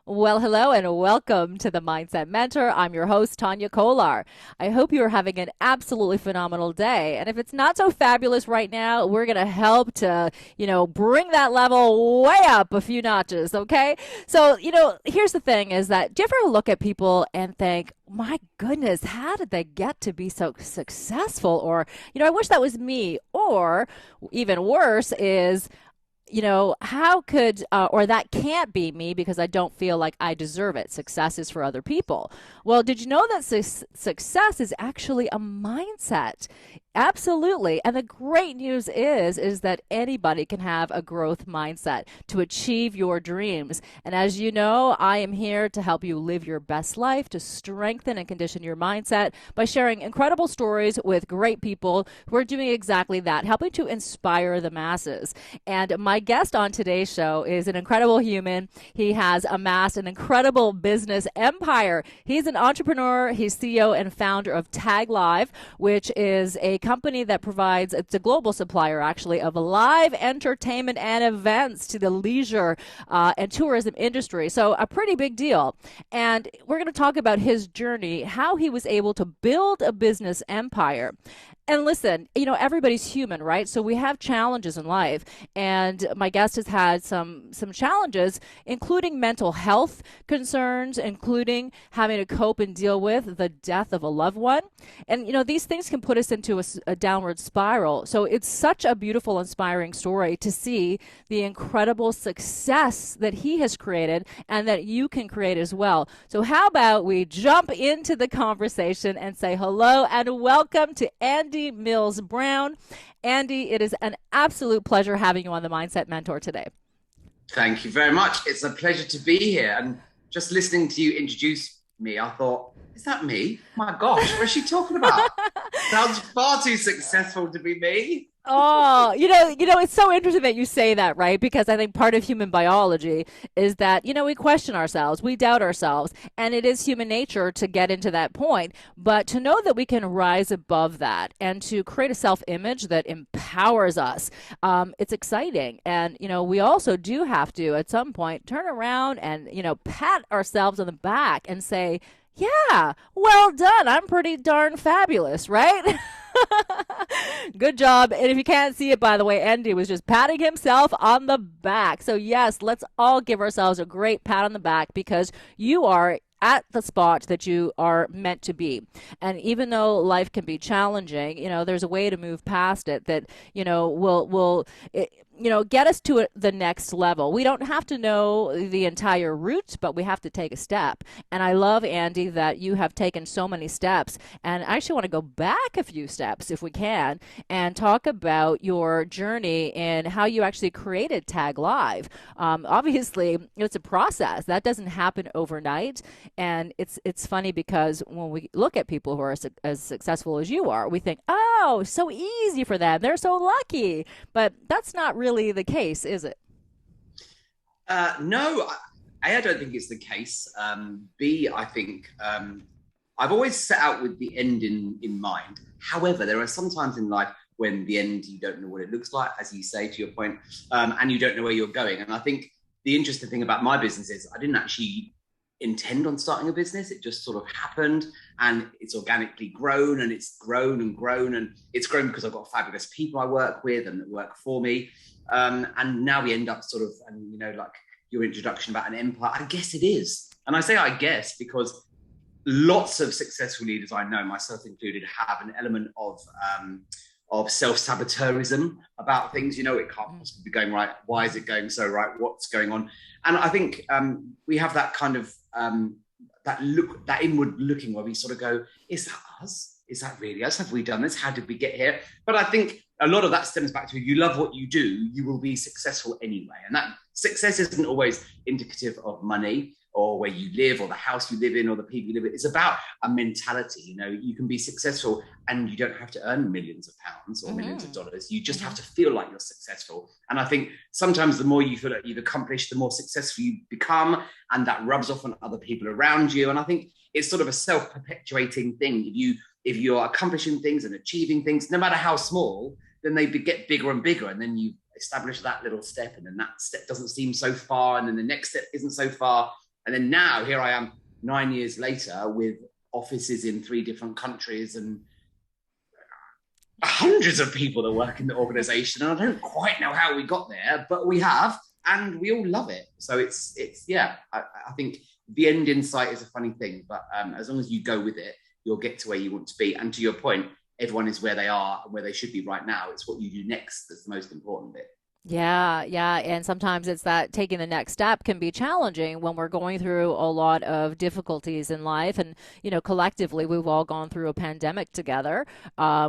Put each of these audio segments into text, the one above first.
Well, hello and welcome to the Mindset Mentor. I'm your host, Tania Kolar. I hope you are having an absolutely phenomenal day. And if it's not so fabulous right now, we're going to help to, bring that level way up a few notches, okay? So, here's the thing is that do you ever look at people and think, my goodness, how did they get to be so successful? Or, I wish that was me. Or even worse is, how could, or that can't be me because I don't feel like I deserve it. Success is for other people. Well, did you know that success is actually a mindset? Absolutely. And the great news is that anybody can have a growth mindset to achieve your dreams. And as you know, I am here to help you live your best life, to strengthen and condition your mindset by sharing incredible stories with great people who are doing exactly that, helping to inspire the masses. And my guest on today's show is an incredible human. He has amassed an incredible business empire. He's an entrepreneur. He's CEO and founder of Tag Live, which is a company that provides, it's a global supplier actually, of live entertainment and events to the leisure and tourism industry. So a pretty big deal. And we're going to talk about his journey, how he was able to build a business empire. And listen, everybody's human, right? So we have challenges in life. And my guest has had some challenges, including mental health concerns, including having to cope and deal with the death of a loved one. And, these things can put us into a downward spiral. So it's such a beautiful, inspiring story to see the incredible success that he has created and that you can create as well. So how about we jump into the conversation and say hello and welcome to Andy Mills Brown. Andy, it is an absolute pleasure having you on the Mindset Mentor today. Thank you very much. It's a pleasure to be here. And just listening to you introduce me, I thought, is that me? My gosh, what is she talking about? Sounds far too successful to be me. Oh, it's so interesting that you say that, right? Because I think part of human biology is that, we question ourselves, we doubt ourselves, and it is human nature to get into that point. But to know that we can rise above that and to create a self-image that empowers us, it's exciting. And, we also do have to, at some point, turn around and, pat ourselves on the back and say, yeah, well done. I'm pretty darn fabulous, right? Good job. And if you can't see it, by the way, Andy was just patting himself on the back. So yes, let's all give ourselves a great pat on the back because you are at the spot that you are meant to be. And even though life can be challenging, there's a way to move past it that, will get us to the next level. We don't have to know the entire route, but we have to take a step. And I love, Andy, that you have taken so many steps. And I actually want to go back a few steps, if we can, and talk about your journey and how you actually created Tag Live. Obviously, it's a process. That doesn't happen overnight. And it's funny because when we look at people who are as successful as you are, we think, oh, so easy for them. They're so lucky. But that's not really the case, is it? No, I don't think it's the case. B, I think I've always set out with the end in mind. However, there are some times in life when the end, you don't know what it looks like, as you say, to your point, and you don't know where you're going. And I think the interesting thing about my business is I didn't actually intend on starting a business. It just sort of happened and it's organically grown and it's grown and grown and it's grown because I've got fabulous people I work with and that work for me. And now we end up sort of, and like your introduction about an empire, I guess it is. And I say I guess because lots of successful leaders I know, myself included, have an element of self-saboteurism about things. It can't possibly be going right. Why is it going so right? What's going on? And I think we have that kind of that inward looking where we sort of go, is that us? Is that really us? Have we done this? How did we get here? But I think a lot of that stems back to you love what you do, you will be successful anyway. And that success isn't always indicative of money or where you live or the house you live in or the people you live with. It's about a mentality. You can be successful and you don't have to earn millions of pounds or millions of dollars. You just have to feel like you're successful. And I think sometimes the more you feel like you've accomplished, the more successful you become, and that rubs off on other people around you. And I think it's sort of a self-perpetuating thing. If you're accomplishing things and achieving things, no matter how small, then they get bigger and bigger. And then you establish that little step, and then that step doesn't seem so far. And then the next step isn't so far. And then now here I am 9 years later with offices in 3 different countries and hundreds of people that work in the organization. And I don't quite know how we got there, but we have, and we all love it. So yeah, I think the end in sight is a funny thing, but as long as you go with it, you'll get to where you want to be. And to your point, everyone is where they are and where they should be right now. It's what you do next that's the most important bit. Yeah, yeah. And sometimes it's that taking the next step can be challenging when we're going through a lot of difficulties in life. And, collectively, we've all gone through a pandemic together,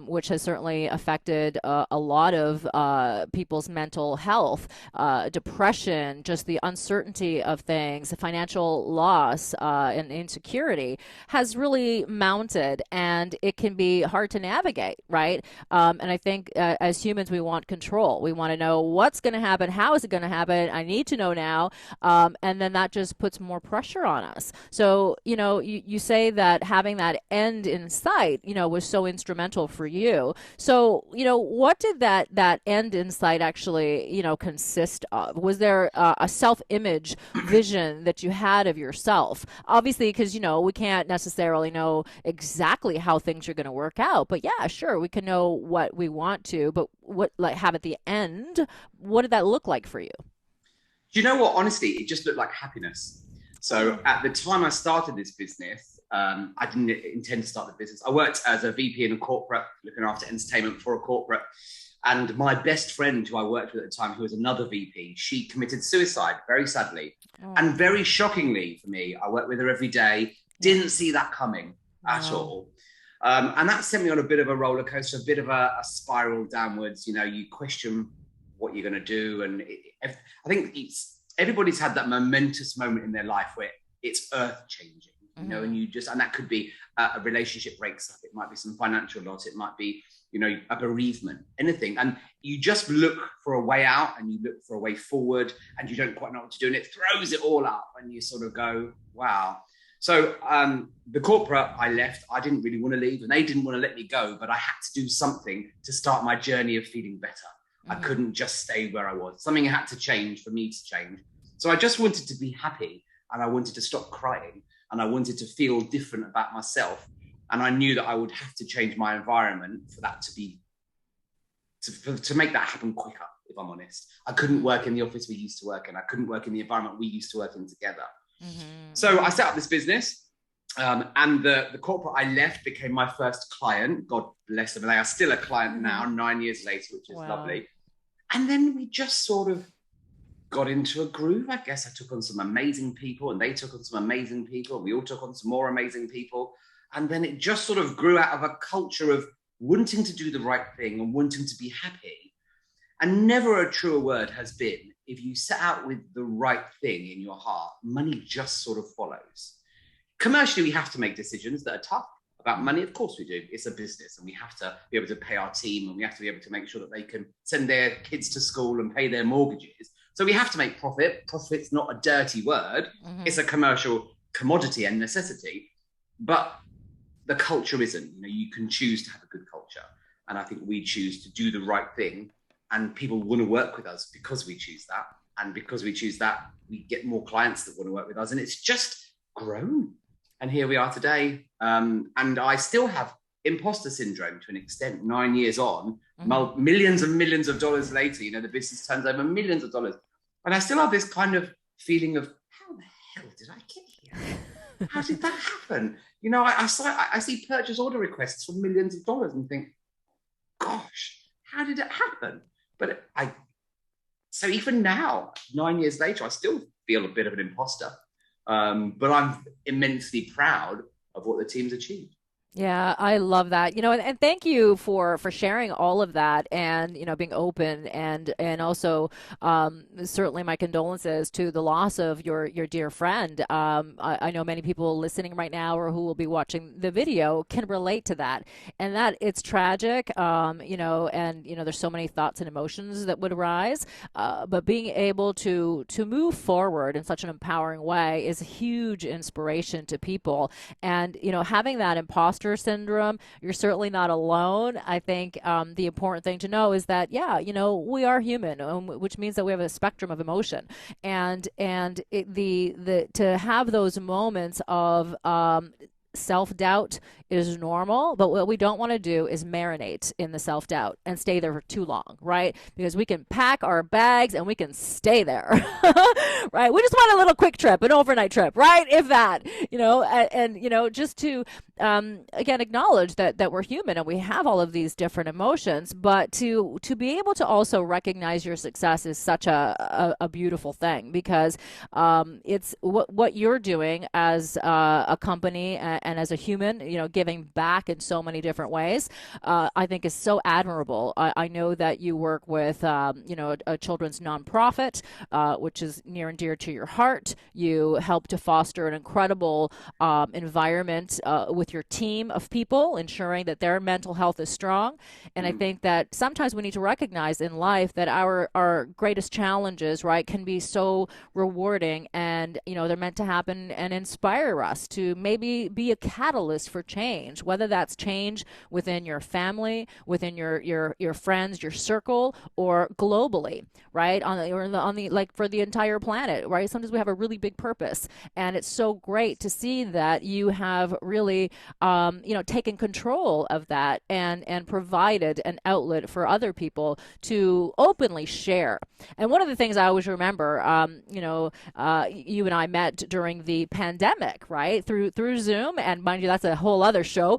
which has certainly affected a lot of people's mental health, depression, just the uncertainty of things, financial loss, and insecurity has really mounted. And it can be hard to navigate, right? And I think as humans, we want control. We want to know what's going to happen, how is it going to happen, I need to know now, and then that just puts more pressure on us. So you say that having that end in sight was so instrumental for you. So what did that end in sight actually consist of? Was there a self-image vision that you had of yourself? Obviously, because we can't necessarily know exactly how things are going to work out, but yeah, sure, we can know what we want to, but what have at the end, what did that look like for you? Do you know what? Honestly, it just looked like happiness. So at the time I started this business, I didn't intend to start the business. I worked as a VP in a corporate, looking after entertainment for a corporate. And my best friend who I worked with at the time, who was another VP, she committed suicide, very sadly. Oh. And very shockingly for me, I worked with her every day, didn't see that coming at all. And that sent me on a bit of a roller coaster, a bit of a spiral downwards. You question what you're going to do. And I think everybody's had that momentous moment in their life where it's earth changing, and and that could be a relationship breaks up. It might be some financial loss. It might be, a bereavement, anything. And you just look for a way out and you look for a way forward and you don't quite know what to do. And it throws it all up and you sort of go, wow. So the corporate I left, I didn't really want to leave and they didn't want to let me go, but I had to do something to start my journey of feeling better. I couldn't just stay where I was. Something had to change for me to change. So I just wanted to be happy and I wanted to stop crying and I wanted to feel different about myself. And I knew that I would have to change my environment for that to make that happen quicker, if I'm honest. I couldn't work in the office we used to work in. I couldn't work in the environment we used to work in together. So I set up this business and the corporate I left became my first client. God bless them. They are still a client now, 9 years later, which is lovely. And then we just sort of got into a groove. I guess I took on some amazing people and they took on some amazing people. And we all took on some more amazing people. And then it just sort of grew out of a culture of wanting to do the right thing and wanting to be happy. And never a truer word has been, if you set out with the right thing in your heart, money just sort of follows. Commercially, we have to make decisions that are tough about money. Of course we do. It's a business and we have to be able to pay our team and we have to be able to make sure that they can send their kids to school and pay their mortgages. So we have to make profit. Profit's not a dirty word. It's a commercial commodity and necessity. But the culture isn't. You can choose to have a good culture. And I think we choose to do the right thing. And people want to work with us because we choose that. And because we choose that, we get more clients that want to work with us. And it's just grown. And here we are today. And I still have imposter syndrome to an extent, 9 years on, millions and millions of dollars later, the business turns over millions of dollars. And I still have this kind of feeling of, how the hell did I get here? How did that happen? I see purchase order requests for millions of dollars and think, gosh, how did it happen? But so even now, 9 years later, I still feel a bit of an imposter. But I'm immensely proud of what the team's achieved. Yeah, I love that. And thank you for sharing all of that and, being open and also certainly my condolences to the loss of your dear friend. I know many people listening right now or who will be watching the video can relate to that and that it's tragic, and, there's so many thoughts and emotions that would arise. But being able to move forward in such an empowering way is a huge inspiration to people. And, having that imposter imposter syndrome, you're certainly not alone. I think the important thing to know is that, yeah, we are human, which means that we have a spectrum of emotion, and the to have those moments of self-doubt is normal, but what we don't want to do is marinate in the self-doubt and stay there for too long, right? Because we can pack our bags and we can stay there. Right? We just want a little quick trip, an overnight trip, right? If that, just to again acknowledge that we're human and we have all of these different emotions, but to be able to also recognize your success is such a beautiful thing, because it's what you're doing as a company and as a human, giving back in so many different ways, I think is so admirable. I know that you work with, a children's nonprofit, which is near and dear to your heart. You help to foster an incredible environment with your team of people, ensuring that their mental health is strong. And I think that sometimes we need to recognize in life that our greatest challenges, right, can be so rewarding, and they're meant to happen and inspire us to maybe be a catalyst for change, whether that's change within your family, within your friends, your circle, or globally, right? On the like for the entire planet, right? Sometimes we have a really big purpose, and it's so great to see that you have really, taken control of that and provided an outlet for other people to openly share. And one of the things I always remember, you and I met during the pandemic, right? Through Zoom, and mind you, that's a whole other show.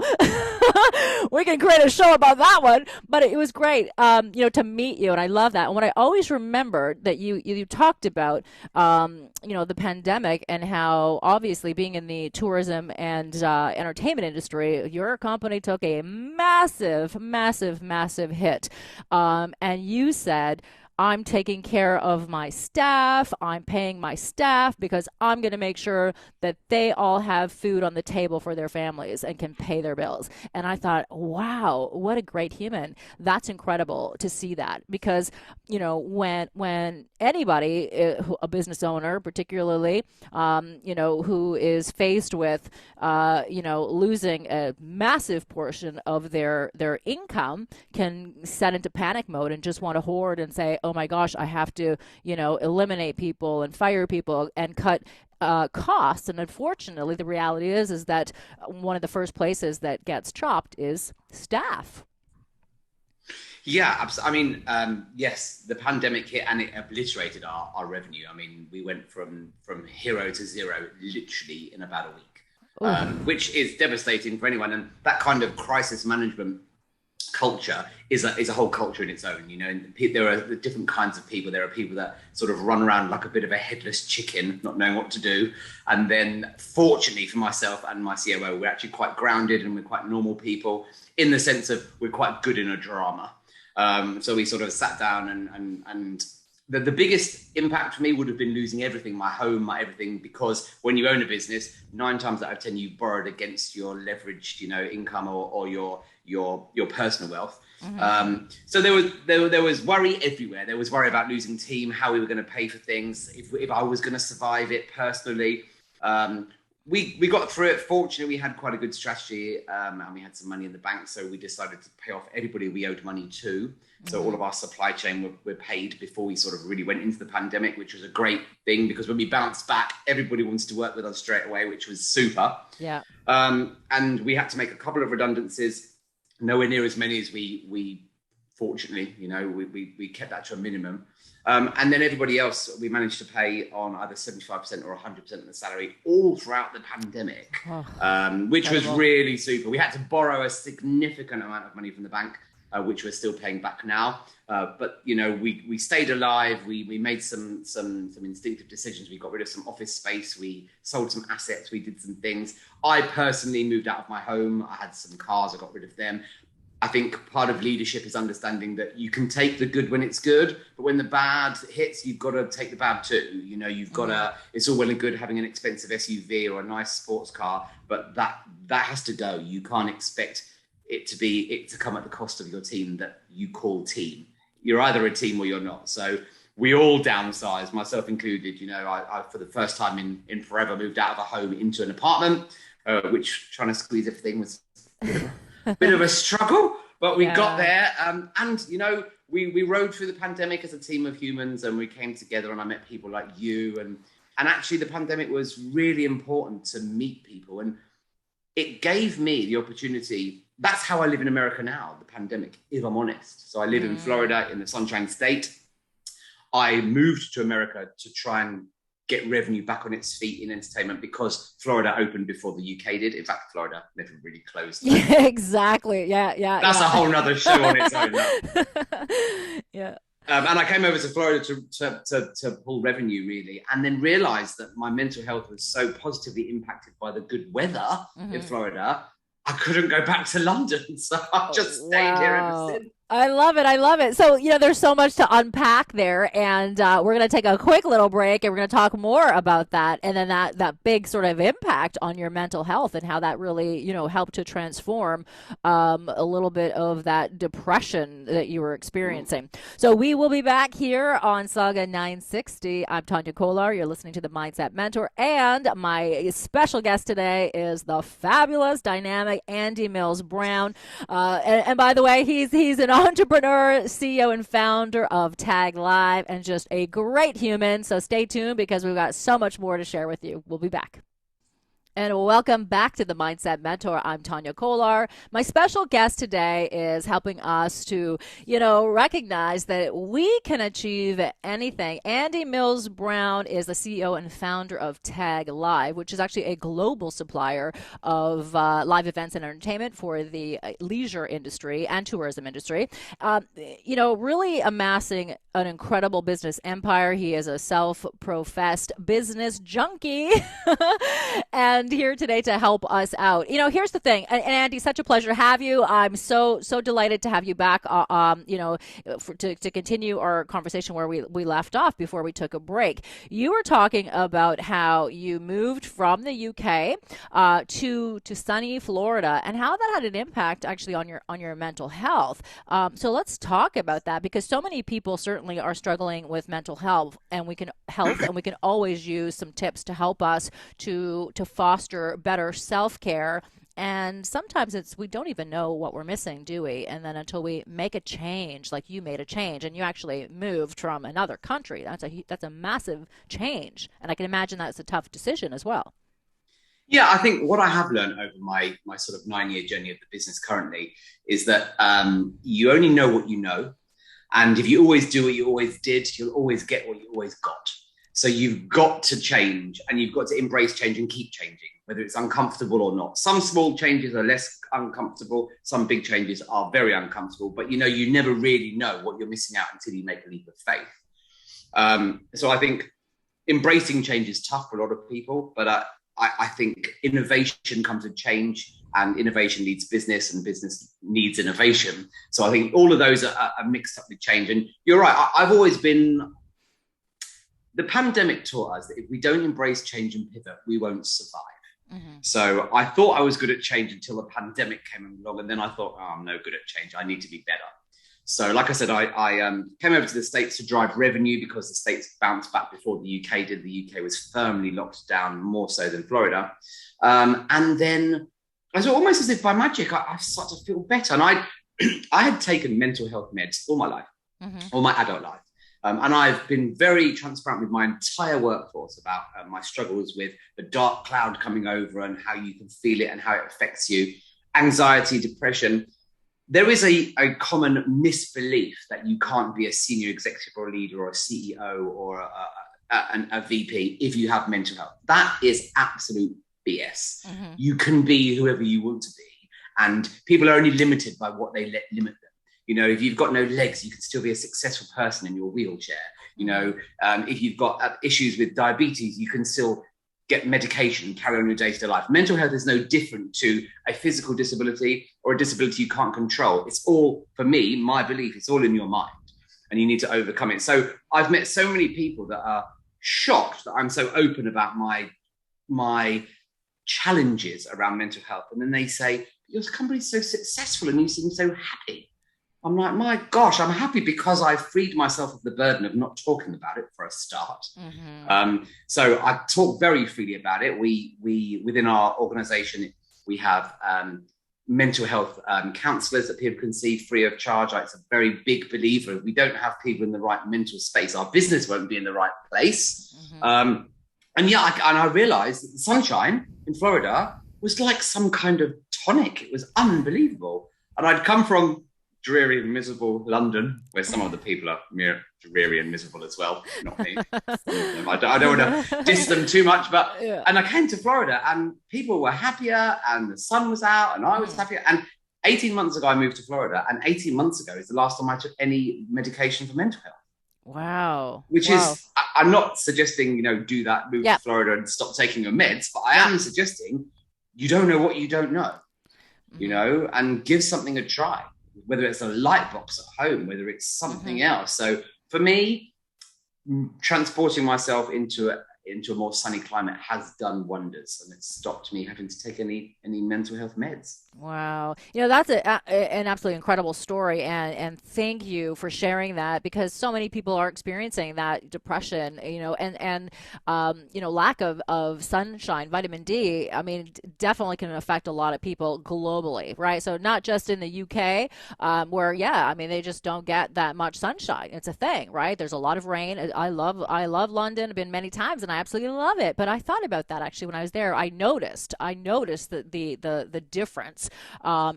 We can create a show about that one, but it was great, to meet you, and I love that. And what I always remember that you talked about, the pandemic, and how obviously being in the tourism and entertainment industry, your company took a massive, massive, massive hit, and you said, I'm taking care of my staff. I'm paying my staff because I'm going to make sure that they all have food on the table for their families and can pay their bills. And I thought, wow, what a great human. That's incredible to see that, because, when anybody, a business owner particularly, who is faced with, losing a massive portion of their income, can set into panic mode and just want to hoard and say, oh my gosh, I have to, eliminate people and fire people and cut costs. And unfortunately, the reality is that one of the first places that gets chopped is staff. Yeah, absolutely. I mean, yes, the pandemic hit and it obliterated our revenue. I mean, we went from hero to zero literally in about a week, which is devastating for anyone. And that kind of crisis management culture is a whole culture in its own. And there are the different kinds of people. There are people that sort of run around like a bit of a headless chicken, not knowing what to do. And then fortunately for myself and my COO, we're actually quite grounded and we're quite normal people, in the sense of we're quite good in a drama. So we sort of sat down and the biggest impact for me would have been losing everything, my home, my everything, because when you own a business, 9 times out of 10 you borrowed against your leveraged, income or your personal wealth. Mm-hmm. So there was worry everywhere. There was worry about losing team, how we were going to pay for things, if I was going to survive it personally. We got through it. Fortunately, we had quite a good strategy, and we had some money in the bank, so we decided to pay off everybody we owed money to. So all of our supply chain were paid before we sort of really went into the pandemic, which was a great thing, because when we bounced back, everybody wanted to work with us straight away, which was super. Yeah. And we had to make a couple of redundancies, nowhere near as many as we fortunately, we kept that to a minimum. And then everybody else, we managed to pay on either 75% or 100% of the salary all throughout the pandemic, which was really super. We had to borrow a significant amount of money from the bank, which we're still paying back now. But, we stayed alive. We made some instinctive decisions. We got rid of some office space. We sold some assets. We did some things. I personally moved out of my home. I had some cars. I got rid of them. I think part of leadership is understanding that you can take the good when it's good, but when the bad hits, you've got to take the bad too. You've got to, it's all well and good having an expensive SUV or a nice sports car, but that has to go. You can't expect it to come at the cost of your team that you call team. You're either a team or you're not. So we all downsized, myself included. I for the first time in forever moved out of a home into an apartment, which trying to squeeze everything was bit of a struggle, but we got Yeah. there. And we rode through the pandemic as a team of humans, and we came together. And I met people like you, and actually, the pandemic was really important to meet people, and it gave me the opportunity. That's how I live in America now. The pandemic, if I'm honest. So I live in Florida, in the Sunshine State. I moved to America to try and get revenue back on its feet in entertainment because Florida opened before the UK did. In fact, Florida never really closed. Yeah, exactly. Yeah, yeah, That's yeah. a whole nother show on its own. Yeah. And I came over to Florida to pull revenue, really, and then realized that my mental health was so positively impacted by the good weather in Florida, I couldn't go back to London. So I've just stayed here ever Wow. since. I love it. I love it. So, there's so much to unpack there. And we're going to take a quick little break and we're going to talk more about that. And then that big sort of impact on your mental health and how that really, helped to transform a little bit of that depression that you were experiencing. So, we will be back here on Sauga 960. I'm Tania Kolar. You're listening to the Mindset Mentor. And my special guest today is the fabulous, dynamic Andy Mills Brown. And by the way, he's an entrepreneur, CEO, and founder of Tag Live, and just a great human. So stay tuned because we've got so much more to share with you. We'll be back. And welcome back to the Mindset Mentor. I'm Tania Kolar. My special guest today is helping us to, recognize that we can achieve anything. Andy Mills Brown is the CEO and founder of Tag Live, which is actually a global supplier of live events and entertainment for the leisure industry and tourism industry. Really amassing an incredible business empire. He is a self-professed business junkie. And here today to help us out. Here's the thing, and Andy, such a pleasure to have you. I'm so delighted to have you back. To continue our conversation where we left off before we took a break. You were talking about how you moved from the UK to sunny Florida, and how that had an impact actually on your mental health. So let's talk about that because so many people certainly are struggling with mental health, and we can always use some tips to help us to foster better self-care. And sometimes we don't even know what we're missing, do we? And then until we make a change, like you made a change and you actually moved from another country, that's a massive change. And I can imagine that's a tough decision as well. Yeah, I think what I have learned over my sort of 9-year journey of the business currently is that you only know what you know. And if you always do what you always did, you'll always get what you always got. So you've got to change, and you've got to embrace change and keep changing, whether it's uncomfortable or not. Some small changes are less uncomfortable. Some big changes are very uncomfortable, but you never really know what you're missing out until you make a leap of faith. So I think embracing change is tough for a lot of people, but I think innovation comes with change, and innovation needs business, and business needs innovation. So I think all of those are mixed up with change. And you're right. I've always been. The pandemic taught us that if we don't embrace change and pivot, we won't survive. So I thought I was good at change until the pandemic came along, and then I thought, I'm no good at change. I need to be better. So like I said, I came over to the States to drive revenue because the States bounced back before the UK did. The UK was firmly locked down, more so than Florida. And then I was almost as if by magic, I started to feel better. And I had taken mental health meds all my life, all my adult life. And I've been very transparent with my entire workforce about my struggles with the dark cloud coming over and how you can feel it and how it affects you. Anxiety, depression. There is a common misbelief that you can't be a senior executive or a leader or a CEO or a VP if you have mental health. That is absolute BS. You can be whoever you want to be. And people are only limited by what they let limit them. If you've got no legs, you can still be a successful person in your wheelchair. If you've got issues with diabetes, you can still get medication and carry on your day-to-day life. Mental health is no different to a physical disability or a disability you can't control. It's all, for me, my belief, it's all in your mind, and you need to overcome it. So I've met so many people that are shocked that I'm so open about my challenges around mental health. And then they say, your company's so successful and you seem so happy. I'm like, my gosh, I'm happy because I've freed myself of the burden of not talking about it for a start. So I talk very freely about it. We within our organization, we have mental health counselors that people can see free of charge. It's a very big believer. If we don't have people in the right mental space, our business won't be in the right place. Mm-hmm. And I realized that the sunshine in Florida was like some kind of tonic. It was unbelievable. And I'd come from dreary and miserable London, where some of the people are dreary and miserable as well. Not me. I don't want to diss them too much, but and I came to Florida and people were happier and the sun was out and I was happier. And 18 months ago, I moved to Florida, and 18 months ago is the last time I took any medication for mental health. Wow. Which is, I'm not suggesting, do that, move to Florida and stop taking your meds, but I am suggesting you don't know what you don't know, and give something a try. Whether it's a light box at home, whether it's something else. So for me, transporting myself into a more sunny climate has done wonders, and it's stopped me having to take any mental health meds. Wow. That's an absolutely incredible story. And thank you for sharing that, because so many people are experiencing that depression, and lack of sunshine, vitamin D. I mean, definitely can affect a lot of people globally, right? So not just in the UK, where, they just don't get that much sunshine. It's a thing, right? There's a lot of rain. I love London. I've been many times and I absolutely love it. But I thought about that actually when I was there. I noticed the difference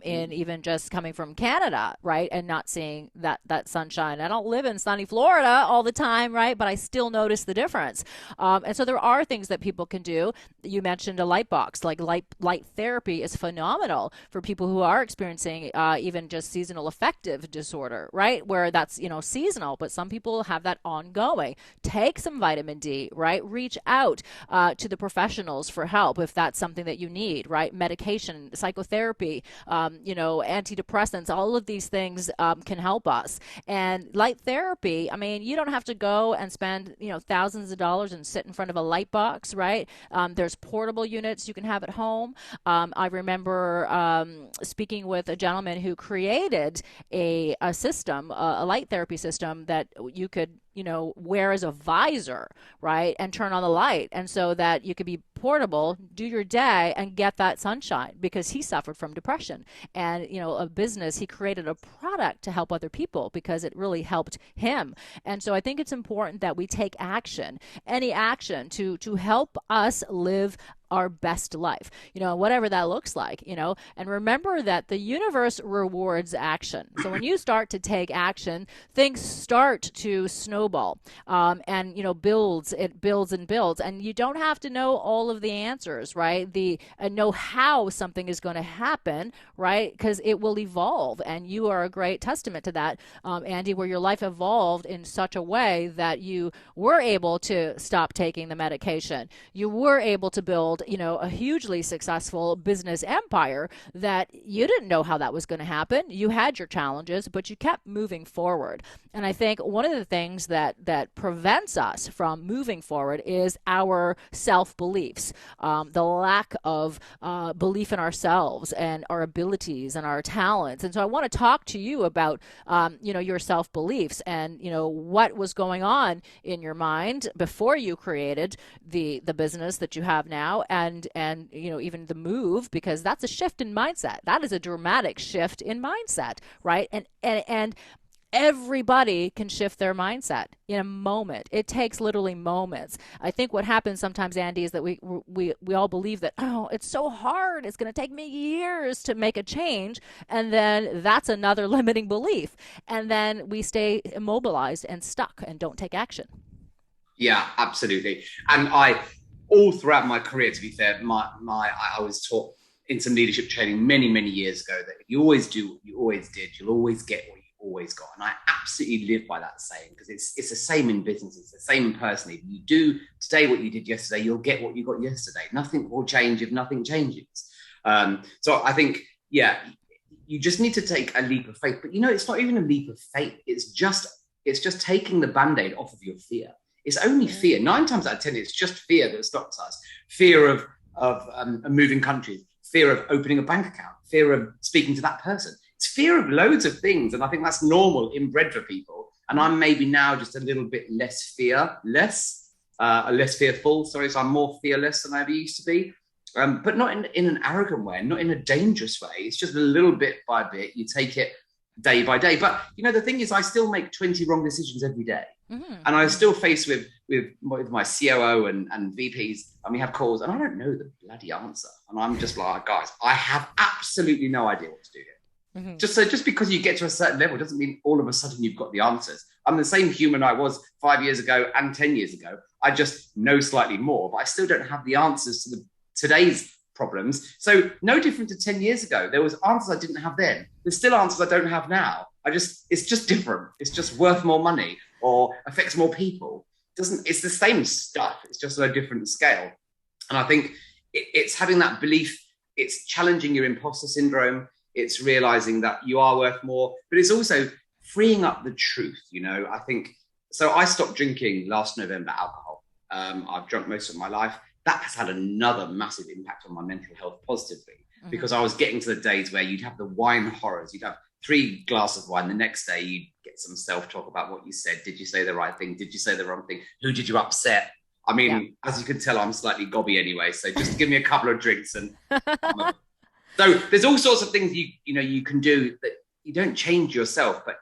in even just coming from Canada, right, and not seeing that sunshine. I don't live in sunny Florida all the time, right, but I still notice the difference. And so there are things that people can do. You mentioned a light box. Like light therapy is phenomenal for people who are experiencing even just seasonal affective disorder, right, where that's seasonal, but some people have that ongoing. Take some vitamin D, right? Reach out to the professionals for help if that's something that you need, right? Medication, psychotherapy, antidepressants, all of these things can help us. And light therapy, you don't have to go and spend, thousands of dollars and sit in front of a light box, right? There's portable units you can have at home. I remember speaking with a gentleman who created a system, a light therapy system that you could wear as a visor, right? And turn on the light. And so that you could be portable, do your day and get that sunshine, because he suffered from depression. And, a business, he created a product to help other people because it really helped him. And so I think it's important that we take action, any action to help us live our best life, whatever that looks like, and remember that the universe rewards action. So when you start to take action, things start to snowball, and, it builds and builds, and you don't have to know all of the answers, right? Know how something is going to happen, right? Because it will evolve, and you are a great testament to that, Andy, where your life evolved in such a way that you were able to stop taking the medication. You were able to build a hugely successful business empire that you didn't know how that was going to happen. You had your challenges, but you kept moving forward. And I think one of the things that prevents us from moving forward is our self-beliefs, the lack of belief in ourselves and our abilities and our talents. And so I want to talk to you about, your self-beliefs and, what was going on in your mind before you created the business that you have now, and even the move, because that's a shift in mindset. That is a dramatic shift in mindset, right? And everybody can shift their mindset in a moment. It takes literally moments. I think what happens sometimes, Andy, is that we all believe that, it's so hard, it's going to take me years to make a change, and then that's another limiting belief, and then we stay immobilized and stuck and don't take action. Yeah, absolutely. And all throughout my career, to be fair, I was taught in some leadership training many, many years ago that if you always do what you always did, you'll always get what you always got. And I absolutely live by that saying, because it's the same in business, it's the same in personally. If you do today what you did yesterday, you'll get what you got yesterday. Nothing will change if nothing changes. So I think, you just need to take a leap of faith. But it's not even a leap of faith. It's just taking the Band-Aid off of your fear. It's only fear. 9 times out of 10, it's just fear that stops us. Fear of moving countries, fear of opening a bank account, fear of speaking to that person. It's fear of loads of things. And I think that's normal, inbred for people. And I'm maybe now just a little bit less fearful. So I'm more fearless than I ever used to be. but not in an arrogant way, not in a dangerous way. It's just a little bit by bit. You take it day by day. But the thing is, I still make 20 wrong decisions every day. Mm-hmm. And I'm still faced with my COO and VPs, and we have calls, and I don't know the bloody answer. And I'm just like, guys, I have absolutely no idea what to do here. Mm-hmm. Just because you get to a certain level doesn't mean all of a sudden you've got the answers. I'm the same human I was 5 years ago and 10 years ago. I just know slightly more, but I still don't have the answers to today's problems. So no different to 10 years ago. There was answers I didn't have then. There's still answers I don't have now. It's just different. It's just worth more money or affects more people. It's the same stuff. It's just on a different scale. And I think it's having that belief. It's challenging your imposter syndrome. It's realizing that you are worth more, but it's also freeing up the truth. I think, so I stopped drinking last November alcohol. I've drunk most of my life. That has had another massive impact on my mental health positively, because I was getting to the days where you'd have the wine horrors. You'd have 3 glasses of wine. The next day, you'd get some self-talk about what you said. Did you say the right thing? Did you say the wrong thing? Who did you upset? I mean, as you can tell, I'm slightly gobby anyway. So just give me a couple of drinks. And so there's all sorts of things you can do that you don't change yourself, but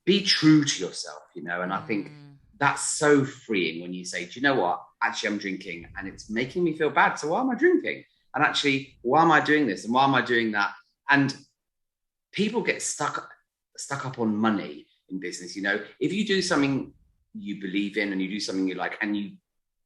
be true to yourself, and I think that's so freeing when you say, do you know what? Actually, I'm drinking and it's making me feel bad. So why am I drinking? And actually, why am I doing this? And why am I doing that? And people get stuck up on money in business. If you do something you believe in and you do something you like, and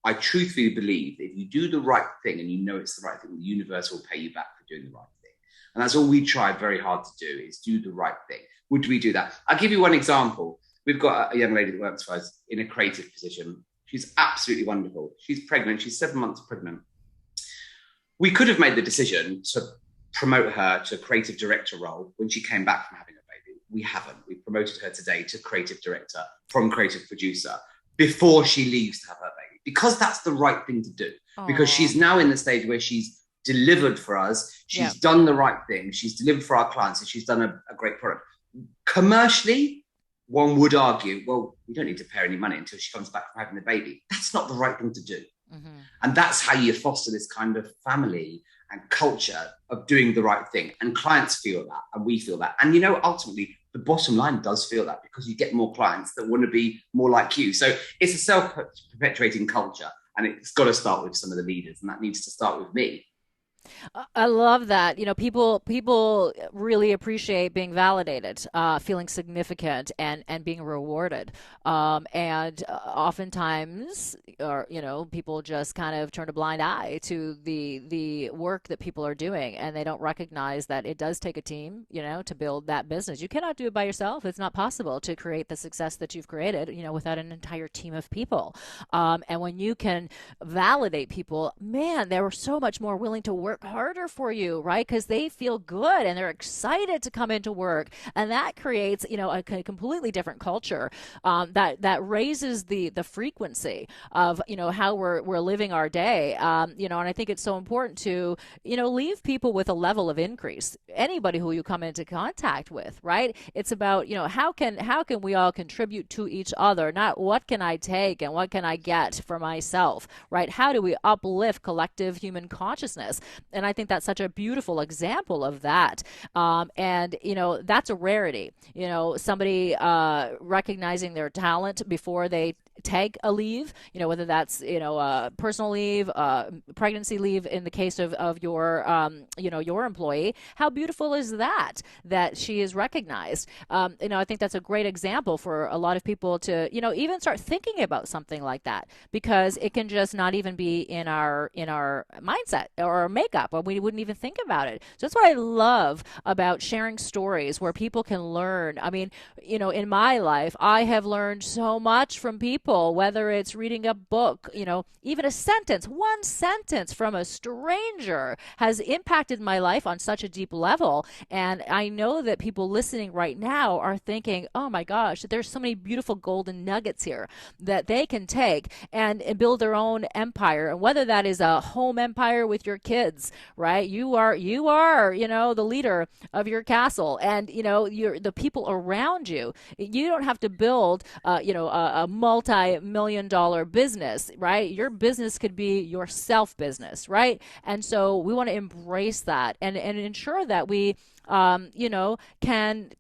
I truthfully believe that if you do the right thing and it's the right thing, the universe will pay you back for doing the right thing. And that's all we try very hard to do, is do the right thing. Would we do that? I'll give you one example. We've got a young lady that works for us in a creative position. She's absolutely wonderful. She's pregnant. She's 7 months pregnant. We could have made the decision to promote her to a creative director role when she came back from having a baby. We haven't. We promoted her today to creative director from creative producer before she leaves to have her baby, because that's the right thing to do. Aww. Because she's now in the stage where she's delivered for us. She's done the right thing. She's delivered for our clients, and she's done a great product. Commercially, one would argue, well, we don't need to pay her any money until she comes back from having the baby. That's not the right thing to do. Mm-hmm. And that's how you foster this kind of family and culture of doing the right thing. And clients feel that, and we feel that. And, ultimately, the bottom line does feel that, because you get more clients that want to be more like you. So it's a self-perpetuating culture, and it's got to start with some of the leaders, and that needs to start with me. I love that. People really appreciate being validated, feeling significant, and being rewarded. And oftentimes, people just kind of turn a blind eye to the work that people are doing, and they don't recognize that it does take a team, to build that business. You cannot do it by yourself. It's not possible to create the success that you've created, without an entire team of people. And when you can validate people, man, they're so much more willing to work harder for you, right? Because they feel good and they're excited to come into work, and that creates a completely different culture that raises the frequency of how we're living our day. And I think it's so important to leave people with a level of increase. Anybody who you come into contact with, right? It's about how can we all contribute to each other, not what can I take and what can I get for myself, right? How do we uplift collective human consciousness? And I think that's such a beautiful example of that. And that's a rarity. Somebody recognizing their talent before they take a leave, whether that's personal leave, pregnancy leave in the case of your employee. How beautiful is that she is recognized? I think that's a great example for a lot of people to even start thinking about something like that, because it can just not even be in our mindset or our makeup, or we wouldn't even think about it. So that's what I love about sharing stories where people can learn. I mean, in my life, I have learned so much from people, whether it's reading a book, even a sentence, one sentence from a stranger has impacted my life on such a deep level. And I know that people listening right now are thinking, oh my gosh, there's so many beautiful golden nuggets here that they can take and build their own empire. And whether that is a home empire with your kids, kids, right? You are, the leader of your castle, and you're the people around you. You don't have to build, a multi-million dollar business, right? Your business could be your self business, right? And so we want to embrace that and ensure that we can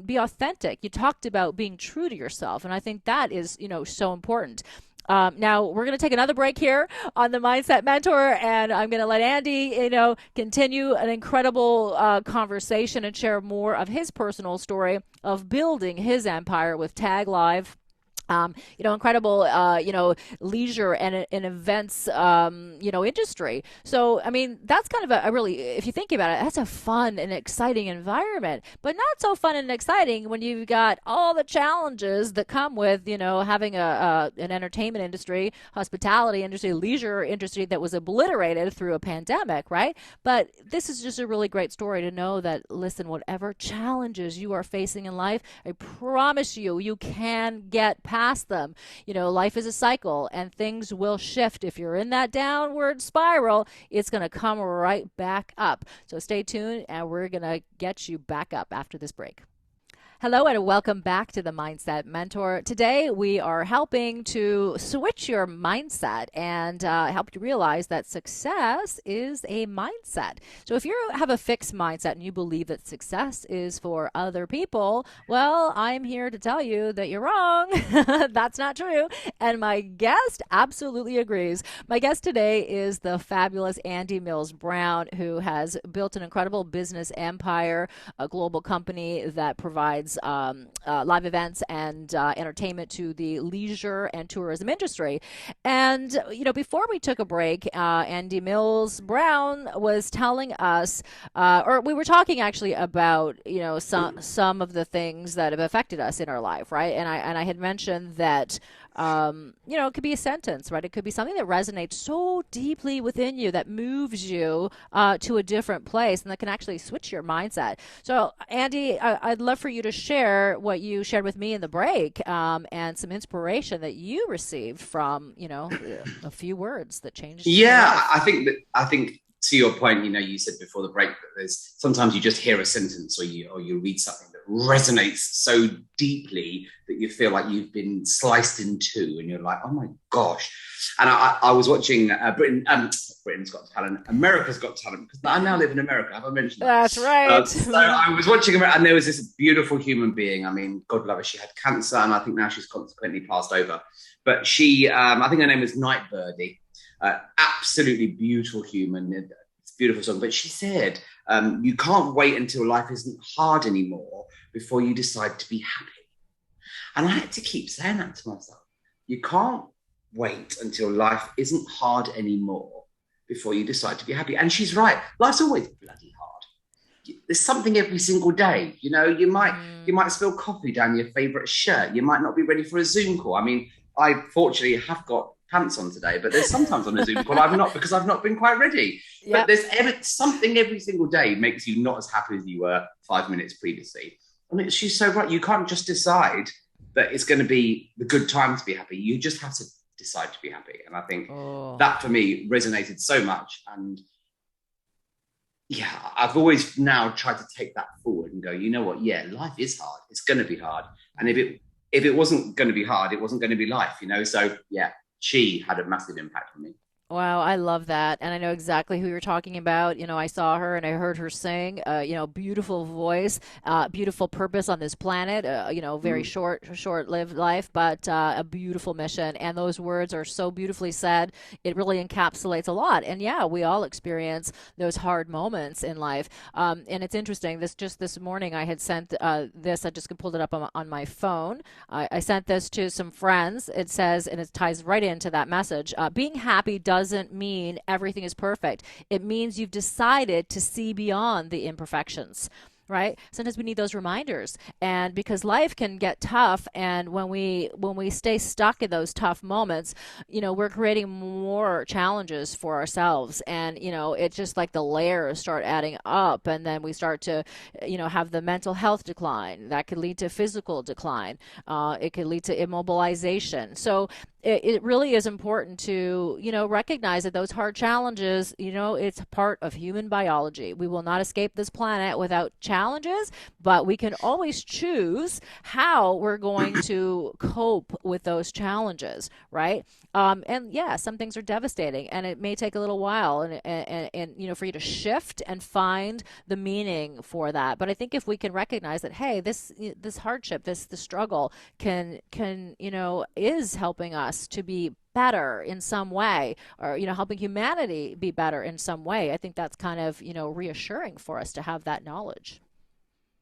be authentic. You talked about being true to yourself, and I think that is so important. Now we're going to take another break here on the Mindset Mentor, and I'm going to let Andy, continue an incredible conversation and share more of his personal story of building his empire with Tag Live. Incredible, leisure and events, industry. So, I mean, that's kind of a really, if you think about it, that's a fun and exciting environment, but not so fun and exciting when you've got all the challenges that come with, having an entertainment industry, hospitality industry, leisure industry that was obliterated through a pandemic, right? But this is just a really great story to know that, listen, whatever challenges you are facing in life, I promise you can get past them. Life is a cycle and things will shift. If you're in that downward spiral, it's going to come right back up. So stay tuned and we're going to get you back up after this break. Hello and welcome back to the Mindset Mentor. Today we are helping to switch your mindset and help you realize that success is a mindset. So if you have a fixed mindset and you believe that success is for other people, well, I'm here to tell you that you're wrong. That's not true. And my guest absolutely agrees. My guest today is the fabulous Andy Mills Brown, who has built an incredible business empire, a global company that provides live events and entertainment to the leisure and tourism industry. And, before we took a break, Andy Mills Brown was telling us, or we were talking actually about, some of the things that have affected us in our life, right? And I had mentioned that it could be a sentence, right? It could be something that resonates so deeply within you that moves you to a different place and that can actually switch your mindset. So, Andy, I'd love for you to share what you shared with me in the break and some inspiration that you received from, a few words that changed. Yeah, I think to your point, you said before the break that there's sometimes you just hear a sentence or you read something that resonates so deeply that you feel like you've been sliced in two, and you're like, oh my gosh. And I was watching Britain's Got Talent, America's Got Talent, because I now live in America. Have I mentioned that? That's right. So I was watching America, and there was this beautiful human being. I mean, God love her. She had cancer, and I think now she's consequently passed over. But she, I think her name was Nightbirdie. Absolutely beautiful human. It's a beautiful song. But she said, you can't wait until life isn't hard anymore before you decide to be happy. And I had to keep saying that to myself. You can't wait until life isn't hard anymore before you decide to be happy. And she's right. Life's always bloody hard. There's something every single day. You might spill coffee down your favorite shirt. You might not be ready for a Zoom call. I mean, I fortunately have got pants on today, but there's sometimes on a Zoom call I've not, because I've not been quite ready. Yep. But there's something every single day makes you not as happy as you were 5 minutes previously. I mean, she's so right. You can't just decide that it's going to be the good time to be happy. You just have to decide to be happy. And I think that for me resonated so much. And yeah, I've always now tried to take that forward and go, you know what? Yeah, life is hard. It's going to be hard. And if it wasn't going to be hard, it wasn't going to be life, So yeah, she had a massive impact on me. Wow, I love that. And I know exactly who you're talking about. I saw her and I heard her sing, beautiful voice, beautiful purpose on this planet, very short-lived life, but a beautiful mission. And those words are so beautifully said. It really encapsulates a lot. And yeah, we all experience those hard moments in life. And it's interesting, this morning I had sent this, I just pulled it up on my phone. I sent this to some friends. It says, and it ties right into that message, being happy doesn't mean everything is perfect. It means you've decided to see beyond the imperfections. Right? Sometimes we need those reminders, and because life can get tough, and when we stay stuck in those tough moments, we're creating more challenges for ourselves, and it's just like the layers start adding up, and then we start to have the mental health decline that could lead to physical decline. It could lead to immobilization. So it really is important to, recognize that those hard challenges, it's part of human biology. We will not escape this planet without challenges, but we can always choose how we're going to cope with those challenges, right? And yeah, some things are devastating, and it may take a little while, and for you to shift and find the meaning for that. But I think if we can recognize that, hey, this hardship, this struggle can is helping us to be better in some way, or helping humanity be better in some way, I think that's kind of reassuring for us to have that knowledge.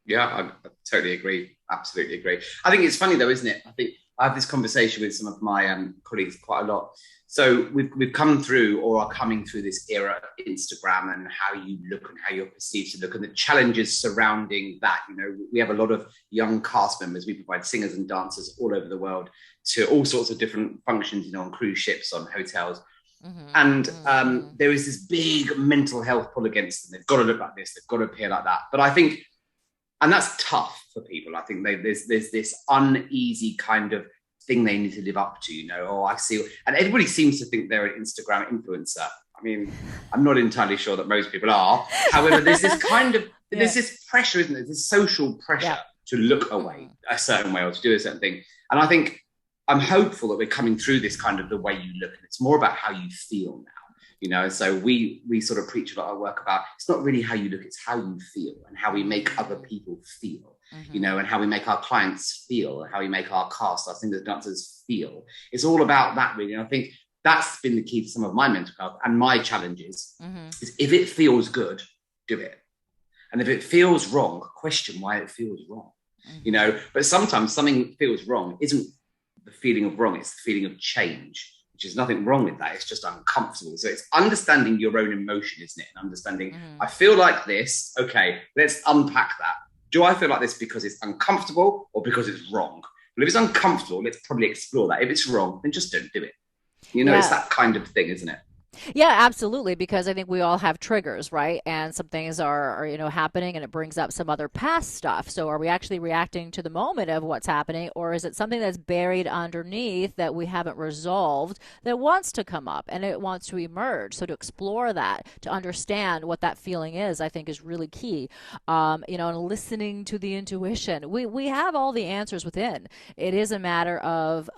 Yeah, I totally agree. Absolutely agree. I think it's funny though, isn't it? I think I have this conversation with some of my colleagues quite a lot. So we've come through or are coming through this era of Instagram and how you look and how you're perceived to look and the challenges surrounding that. We have a lot of young cast members. We provide singers and dancers all over the world to all sorts of different functions, on cruise ships, on hotels. Mm-hmm. And Mm-hmm. there is this big mental health pull against them. They've got to look like this. They've got to appear like that. But I think and that's tough for people. I think there's this uneasy kind of thing they need to live up to. Oh, I see, and everybody seems to think they're an Instagram influencer. I mean, I'm not entirely sure that most people are. However, there's this kind of there's this pressure, isn't there? This social pressure to look away a certain way or to do a certain thing. And I think I'm hopeful that we're coming through this kind of the way you look, and it's more about how you feel now. So we sort of preach a lot of work about it's not really how you look, it's how you feel and how we make other people feel, and how we make our clients feel, and how we make our cast, our singers, dancers feel. It's all about that, really. And I think that's been the key to some of my mental health and my challenges is if it feels good, do it. And if it feels wrong, question why it feels wrong. But sometimes something feels wrong isn't the feeling of wrong, it's the feeling of change. Which is nothing wrong with that. It's just uncomfortable. So it's understanding your own emotion, isn't it? And understanding, I feel like this. Okay, let's unpack that. Do I feel like this because it's uncomfortable or because it's wrong? Well, if it's uncomfortable, let's probably explore that. If it's wrong, then just don't do it. It's that kind of thing, isn't it? Yeah, absolutely. Because I think we all have triggers, right? And some things are happening, and it brings up some other past stuff. So are we actually reacting to the moment of what's happening, or is it something that's buried underneath that we haven't resolved that wants to come up and it wants to emerge? So to explore that, to understand what that feeling is, I think is really key. And listening to the intuition. We have all the answers within. It is a matter of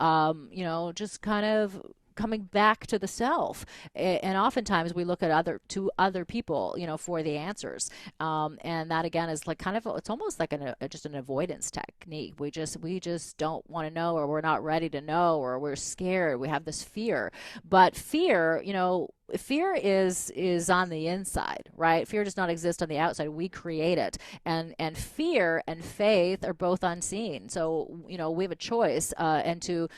just kind of coming back to the self, and oftentimes we look at other people for the answers, and that again is like kind of, it's almost like just an avoidance technique. We just don't want to know, or we're not ready to know, or we're scared, we have this fear. But fear is on the inside, right? Fear does not exist on the outside. We create it. And fear and faith are both unseen. So, we have a choice, and to,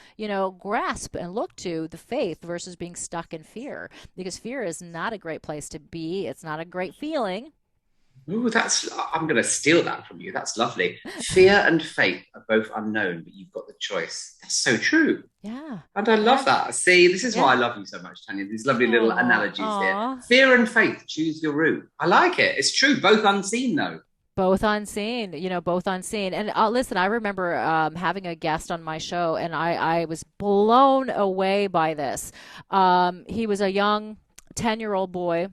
grasp and look to the faith versus being stuck in fear, because fear is not a great place to be. It's not a great feeling. Ooh, I'm going to steal that from you. That's lovely. Fear and faith are both unknown, but you've got the choice. That's so true. Yeah. And I love Yeah. that. See, this is Yeah. why I love you so much, Tanya. These lovely little analogies Aw. here. Fear and faith, choose your route. I like it. It's true. Both unseen, though. Both unseen, both unseen. And listen, I remember having a guest on my show, and I was blown away by this. He was a young 10-year-old boy,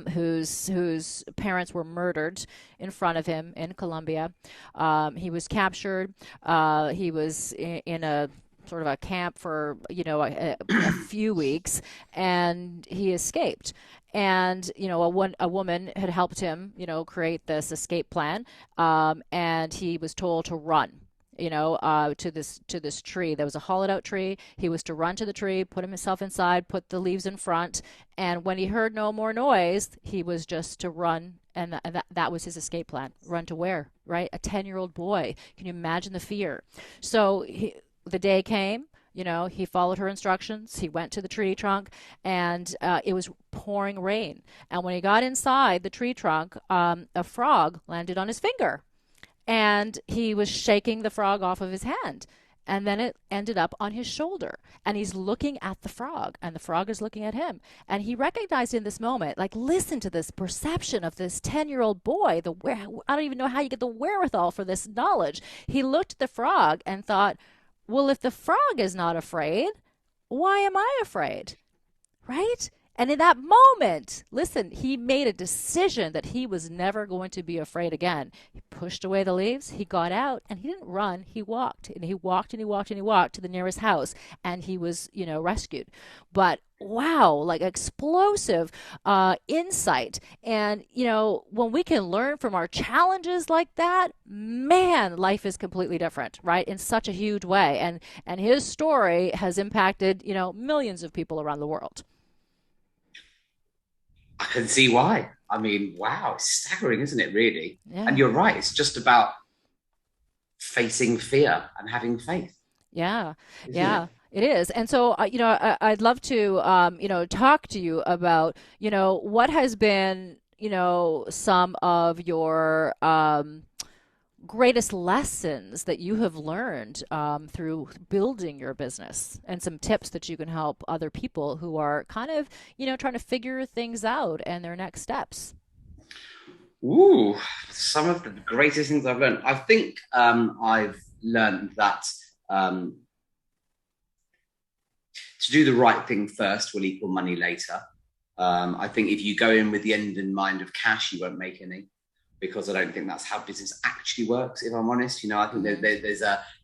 whose parents were murdered in front of him in Colombia. He was captured. He was in a sort of a camp for a few weeks, and he escaped. And a woman had helped him create this escape plan, and he was told to run, to this tree. There was a hollowed out tree. He was to run to the tree, put himself inside, put the leaves in front, and when he heard no more noise, he was just to run. And that was his escape plan. Run to where? Right? A 10-year-old boy. Can you imagine the fear? So the day came. He followed her instructions. He went to the tree trunk, and it was pouring rain. And when he got inside the tree trunk, a frog landed on his finger, and he was shaking the frog off of his hand. And then it ended up on his shoulder, and he's looking at the frog, and the frog is looking at him. And he recognized in this moment, like, listen to this perception of this 10-year-old boy. I don't even know how you get the wherewithal for this knowledge. He looked at the frog and thought, well, if the frog is not afraid, why am I afraid? Right? And in that moment, listen, he made a decision that he was never going to be afraid again. He pushed away the leaves, he got out, and he didn't run. He walked, and he walked, and he walked, and he walked to the nearest house, and he was, rescued. But wow, like explosive insight. And, when we can learn from our challenges like that, man, life is completely different, right? In such a huge way. And his story has impacted, millions of people around the world. I can see why. I mean, wow, it's staggering, isn't it, really? And Yeah. you're right. It's just about facing fear and having faith, Yeah, isn't yeah, it? it is. And so, I'd love to, talk to you about, what has been, some of your greatest lessons that you have learned through building your business, and some tips that you can help other people who are kind of, trying to figure things out and their next steps. Ooh, some of the greatest things I've learned. I think I've learned that um, to do the right thing first will equal money later. I think if you go in with the end in mind of cash, you won't make any, because I don't think that's how business actually works. If I'm honest, I think Mm-hmm.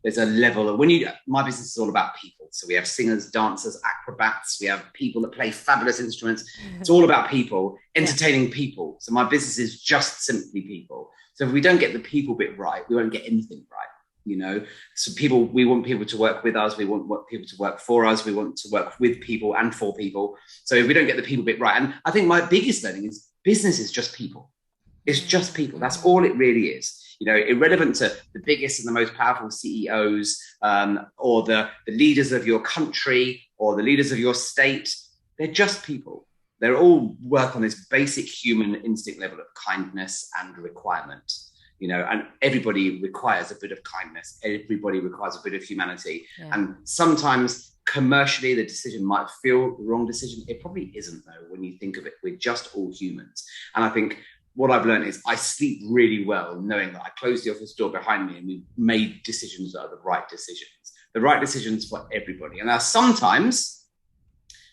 there's a level of, when you, my business is all about people. So we have singers, dancers, acrobats. We have people that play fabulous instruments. It's all about people, Yeah. entertaining people. So my business is just simply people. So if we don't get the people bit right, we won't get anything right. So we want people to work with us. We want people to work for us. We want to work with people and for people. So if we don't get the people bit right, and I think my biggest learning is business is just people. It's just people. That's Mm-hmm. all it really is. Irrelevant to the biggest and the most powerful CEOs, or the leaders of your country or the leaders of your state. They're just people. They're all work on this basic human instinct level of kindness and requirement. And everybody requires a bit of kindness. Everybody requires a bit of humanity. Yeah. And sometimes commercially, the decision might feel the wrong decision. It probably isn't, though, when you think of it. We're just all humans. And I think what I've learned is I sleep really well knowing that I closed the office door behind me and we made decisions that are the right decisions for everybody. And now sometimes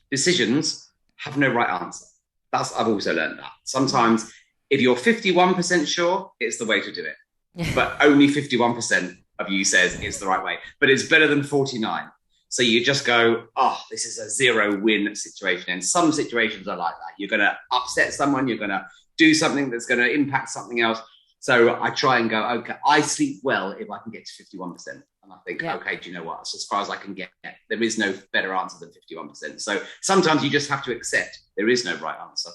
decisions have no right answer. I've also learned that. Mm-hmm. Sometimes if you're 51% sure, it's the way to do it. Yeah. But only 51% of you says it's the right way. But it's better than 49. So you just go, oh, this is a zero win situation. And some situations are like that. You're going to upset someone. You're going to do something that's going to impact something else. So I try and go, okay, I sleep well if I can get to 51%. And I think, Yeah. okay, do you know what? That's as far as I can get. There is no better answer than 51%. So sometimes you just have to accept there is no right answer.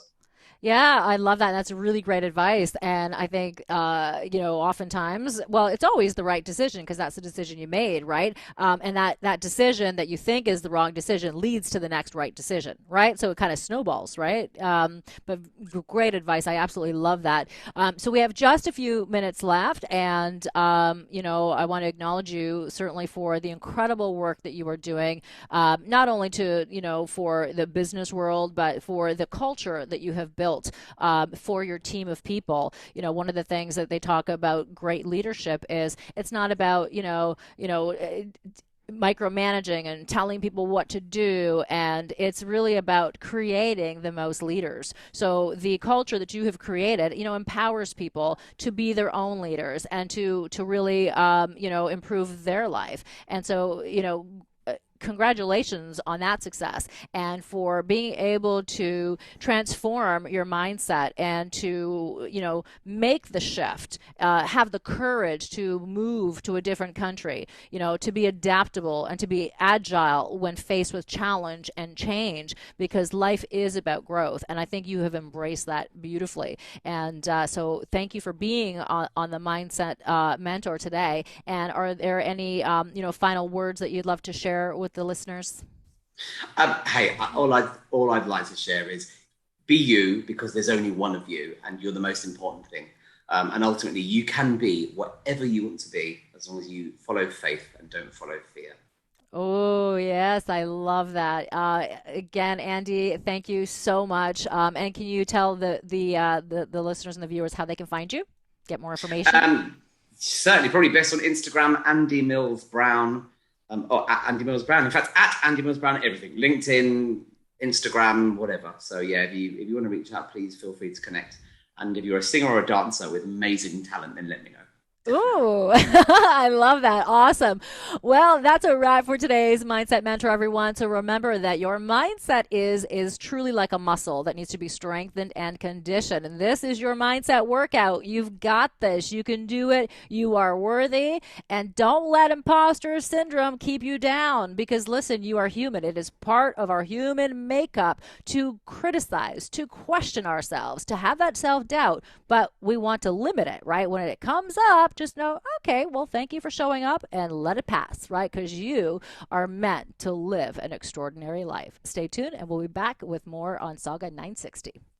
Yeah, I love that. That's really great advice. And I think, oftentimes, well, it's always the right decision because that's the decision you made, right? And that decision that you think is the wrong decision leads to the next right decision, right? So it kind of snowballs, right? But great advice. I absolutely love that. So we have just a few minutes left. And, I want to acknowledge you certainly for the incredible work that you are doing, not only for the business world, but for the culture that you have built for your team of people. One of the things that they talk about great leadership is it's not about micromanaging and telling people what to do, and it's really about creating the most leaders. So the culture that you have created empowers people to be their own leaders and to really improve their life. And so congratulations on that success and for being able to transform your mindset and to make the shift, have the courage to move to a different country, to be adaptable and to be agile when faced with challenge and change, because life is about growth, and I think you have embraced that beautifully. And so thank you for being on the Mindset Mentor today. And are there any final words that you'd love to share with the listeners? Hey, all I'd like to share is be you, because there's only one of you, and you're the most important thing. And ultimately, you can be whatever you want to be as long as you follow faith and don't follow fear. Oh, yes, I love that. Again, Andy, thank you so much. And can you tell the listeners and the viewers how they can find you, get more information? Um, Certainly, probably best on Instagram, Andy Mills Brown. At Andy Mills Brown. In fact, at Andy Mills Brown, everything. LinkedIn, Instagram, whatever. So yeah, if you want to reach out, please feel free to connect. And if you're a singer or a dancer with amazing talent, then let me know. Definitely. Ooh, I love that. Awesome. Well, that's a wrap for today's Mindset Mentor, everyone. So remember that your mindset is truly like a muscle that needs to be strengthened and conditioned. And this is your mindset workout. You've got this. You can do it. You are worthy. And don't let imposter syndrome keep you down because listen, you are human. It is part of our human makeup to criticize, to question ourselves, to have that self-doubt, but we want to limit it, right? When it comes up, just know, okay, well, thank you for showing up and let it pass, right? Because you are meant to live an extraordinary life. Stay tuned, and we'll be back with more on Sauga 960.